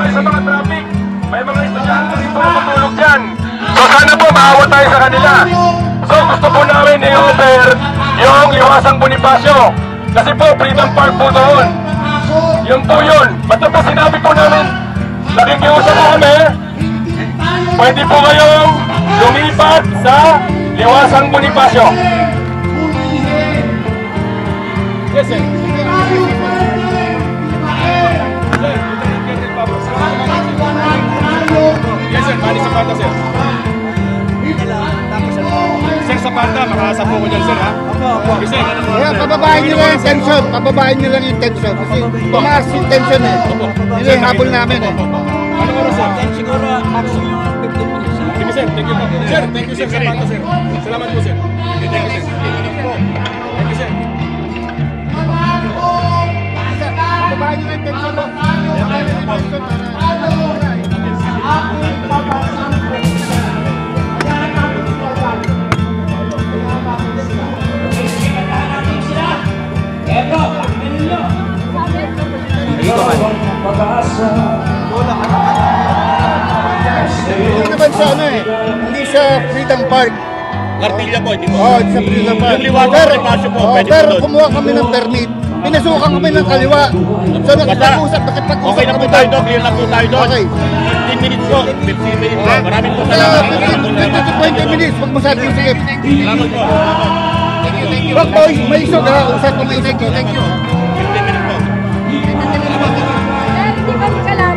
sorry sa mga traffic. May mga estudyante rin po matulog dyan. So sana po maawa tayo sa kanila. So gusto po namin i-offer yung Liwasang Bonifacio. Kasi po Freedom Park po doon. Yun po yun. Basta po sinabi po namin, nakikiusap po kami, pwede po kayong lumipat sa Liwasang Bonifacio. Yes, sir. Yes, sir. Bali sa pata, sir. Sir, sa pata, makakasa po ko dyan, sir, ha? Opo. Sir, kaya pababahin nyo lang yung tension. Pababahin nyo lang yung tension. Kasi tumaas yung tension eh. Yun yung habol namin eh. ano oras, sir? Siguro maximum 15 minutes. Sige, sir. Thank you po. Sir, thank you, sir, sa pata, sir. Salamat po, sir. Thank you, sir. Thank you, sir. Pababahin nyo lang yung tension. Pababahin nyo lang yung tension. Hindi naman sa ano eh, hindi sa Freedom Park. Kartilya po, hindi po. Oo, sa Freedom Park. Yung Liwasang Bonifacio po, pwede po pero doon. kumuha kami ng permit. Pinasukan kami ng kaliwa. So nakipag-usap Okay na po kami tayo doon, clear na po tayo doon. Okay. 15 minutes po, 15 minutes po. Maraming po Kaya salamat. 15 to 20 minutes, pag masaging sige. Salamat po. Wag boy, may isog ha, usap ko may isog. Thank you. 15 minutes po. Hindi ba